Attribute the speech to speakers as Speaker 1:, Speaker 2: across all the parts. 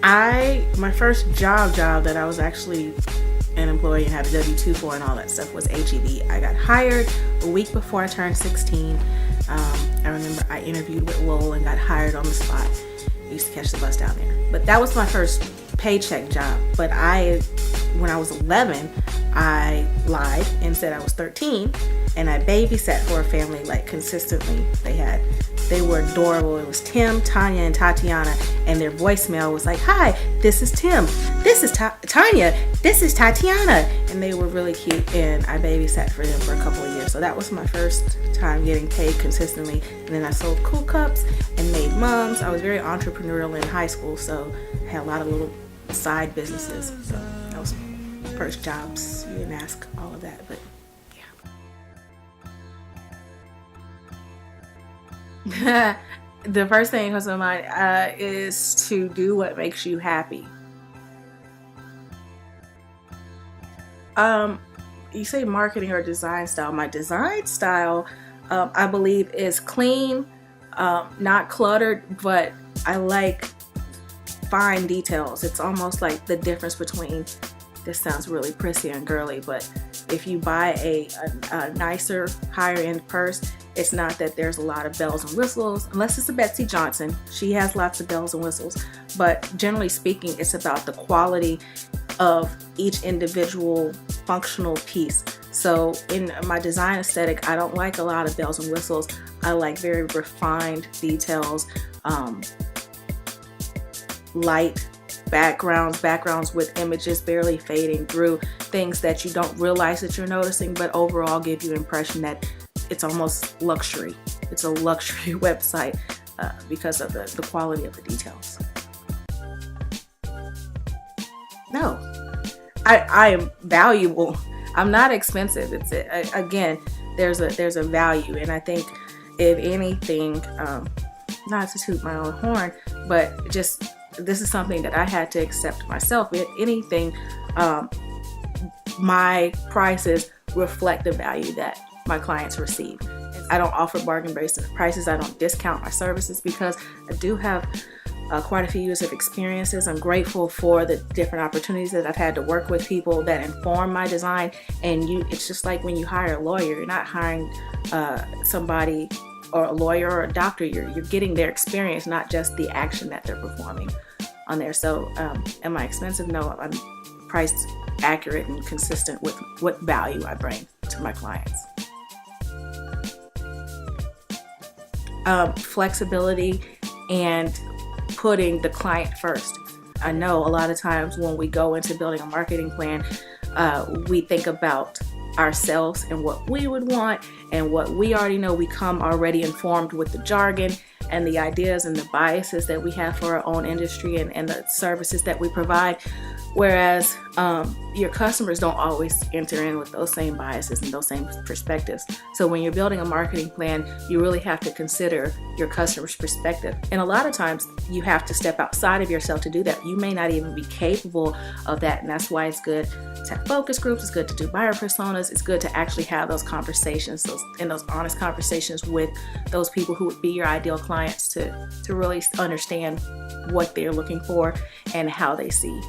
Speaker 1: My first job that I was actually an employee and had a W-2 for and all that stuff was HEB. I got hired a week before I turned 16. I remember I interviewed with Lowell and got hired on the spot. I used to catch the bus down there. But that was my first paycheck job. But when I was 11, I lied and said I was 13, and I babysat for a family like consistently. They were adorable. It was Tim, Tanya, and Tatiana, and their voicemail was like, "Hi, this is Tim. This is Tanya. This is Tatiana." And they were really cute, and I babysat for them for a couple of years. So that was my first time getting paid consistently. And then I sold Cool Cups and made mums. I was very entrepreneurial in high school, so I had a lot of little side businesses. So that was my first jobs. You didn't ask all of that, but yeah. The first thing that comes to my mind is to do what makes you happy. You say marketing or design style. My design style, I believe, is clean, not cluttered, but I like fine details. It's almost like the difference between, this sounds really prissy and girly, but if you buy a nicer, higher end purse, it's not that there's a lot of bells and whistles, unless it's a Betsy Johnson. She has lots of bells and whistles, but generally speaking, it's about the quality of each individual functional piece. So in my design aesthetic, I don't like a lot of bells and whistles. I like very refined details, light backgrounds with images barely fading through, things that you don't realize that you're noticing, but overall give you an impression that it's almost luxury. It's a luxury website because of the quality of the details. No, I am valuable. I'm not expensive. It's again, there's a value, and I think if anything, not to toot my own horn, but just this is something that I had to accept myself. If anything, my prices reflect the value that my clients receive. I don't offer bargain based prices. I don't discount my services because I do have quite a few years of experiences. I'm grateful for the different opportunities that I've had to work with people that inform my design. And it's just like when you hire a lawyer, you're not hiring somebody or a lawyer or a doctor. You're getting their experience, not just the action that they're performing on there. So am I expensive? No, I'm priced accurate and consistent with what value I bring to my clients. Flexibility and putting the client first. I know a lot of times when we go into building a marketing plan, we think about ourselves and what we would want and what we already know. We come already informed with the jargon and the ideas and the biases that we have for our own industry and the services that we provide. Whereas your customers don't always enter in with those same biases and those same perspectives. So when you're building a marketing plan, you really have to consider your customer's perspective. And a lot of times you have to step outside of yourself to do that. You may not even be capable of that. And that's why it's good to have focus groups. It's good to do buyer personas. It's good to actually have those conversations, those honest conversations with those people who would be your ideal clients to really understand what they're looking for and how they see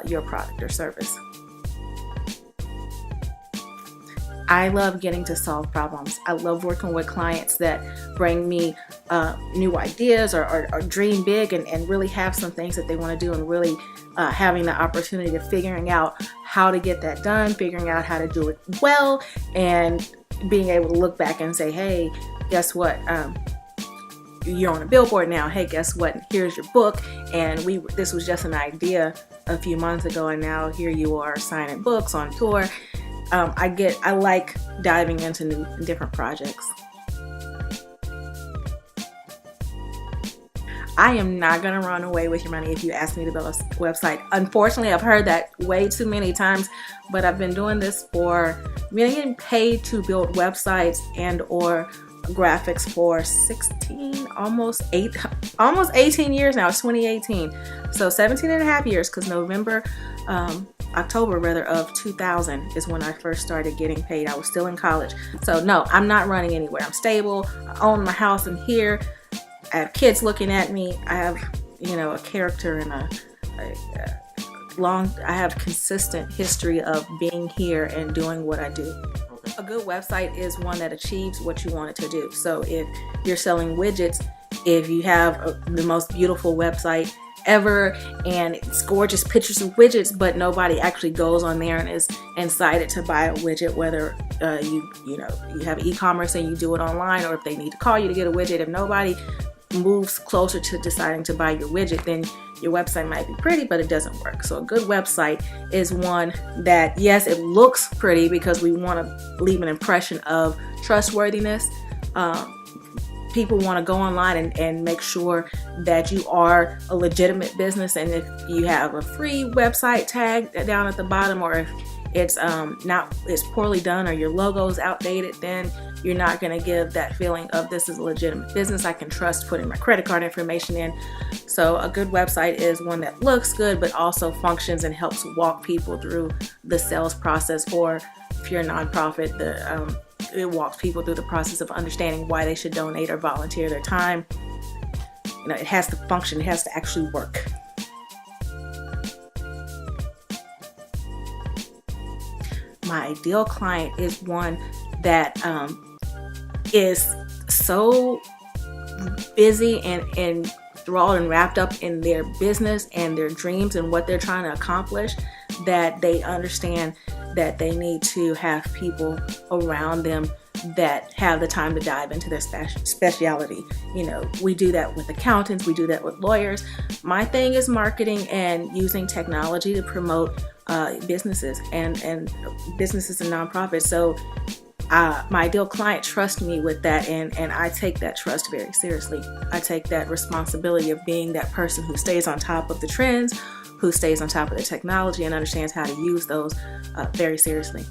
Speaker 1: your product or service. I love getting to solve problems. I love working with clients that bring me new ideas or dream big and really have some things that they want to do, and really having the opportunity of figuring out how to get that done, figuring out how to do it well, and being able to look back and say, hey, guess what? You're on a billboard now. Hey, guess what? Here's your book. And this was just an idea a few months ago, and now here you are signing books on tour. I like diving into new and different projects. I am not going to run away with your money if you ask me to build a website. Unfortunately, I've heard that way too many times, but I've been doing this getting paid to build websites and or graphics for almost 18 years now. It's 2018. So 17 and a half years, because October of 2000 is when I first started getting paid. I was still in college. So no, I'm not running anywhere. I'm stable. I own my house. I'm here. I have kids looking at me. I have, a character and I have consistent history of being here and doing what I do. A good website is one that achieves what you want it to do. So if you're selling widgets, if you have the most beautiful website ever and it's gorgeous pictures of widgets, but nobody actually goes on there and is excited to buy a widget, whether you have e-commerce and you do it online, or if they need to call you to get a widget, if nobody moves closer to deciding to buy your widget, then your website might be pretty, but it doesn't work. So a good website is one that, yes, it looks pretty because we want to leave an impression of trustworthiness. People want to go online and make sure that you are a legitimate business. And if you have a free website tag down at the bottom, or if it's poorly done, or your logo is outdated, then you're not going to give that feeling of this is a legitimate business. I can trust putting my credit card information in. So a good website is one that looks good, but also functions and helps walk people through the sales process. Or if you're a nonprofit, it walks people through the process of understanding why they should donate or volunteer their time. It has to function. It has to actually work. My ideal client is one that is so busy and enthralled and wrapped up in their business and their dreams and what they're trying to accomplish, that they understand that they need to have people around them that have the time to dive into their specialty. We do that with accountants, we do that with lawyers. My thing is marketing and using technology to promote businesses and businesses and nonprofits. So my ideal client trusts me with that, and I take that trust very seriously. I take that responsibility of being that person who stays on top of the trends, who stays on top of the technology and understands how to use those very seriously.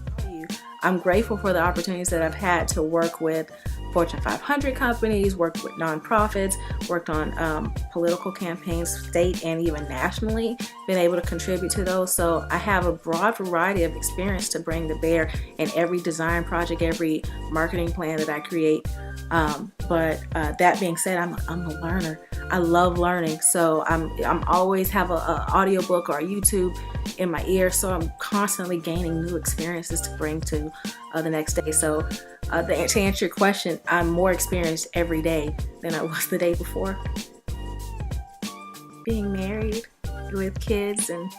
Speaker 1: I'm grateful for the opportunities that I've had to work with Fortune 500 companies, worked with nonprofits, worked on political campaigns, state and even nationally, been able to contribute to those. So I have a broad variety of experience to bring to bear in every design project, every marketing plan that I create. But that being said, I'm a learner. I love learning. So I'm always have a audiobook or a YouTube in my ear. So I'm constantly gaining new experiences to bring to the next day. So to answer your question, I'm more experienced every day than I was the day before. Being married with kids and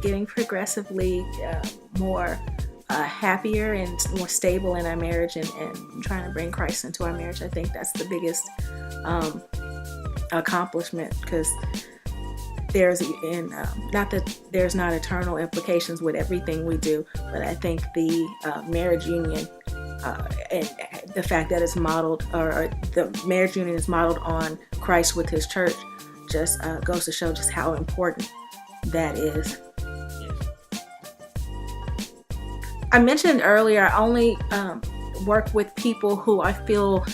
Speaker 1: getting progressively more happier and more stable in our marriage, and trying to bring Christ into our marriage. I think that's the biggest accomplishment, because not that there's not eternal implications with everything we do, but I think the marriage union and the fact that it's modeled, or the marriage union is modeled on Christ with his church, just goes to show just how important that is. I mentioned earlier, I only work with people who I feel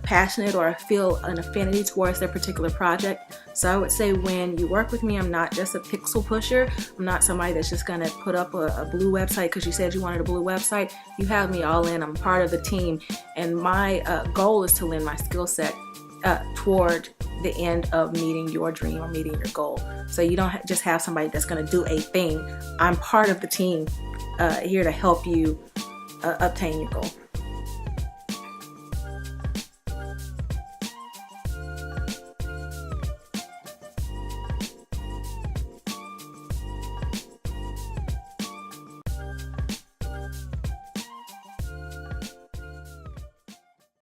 Speaker 1: passionate or I feel an affinity towards their particular project. So I would say when you work with me, I'm not just a pixel pusher. I'm not somebody that's just going to put up a blue website because you said you wanted a blue website. You have me all in. I'm part of the team. And my goal is to lend my skill set toward the end of meeting your dream or meeting your goal. So you don't just have somebody that's going to do a thing. I'm part of the team here to help you obtain your goal.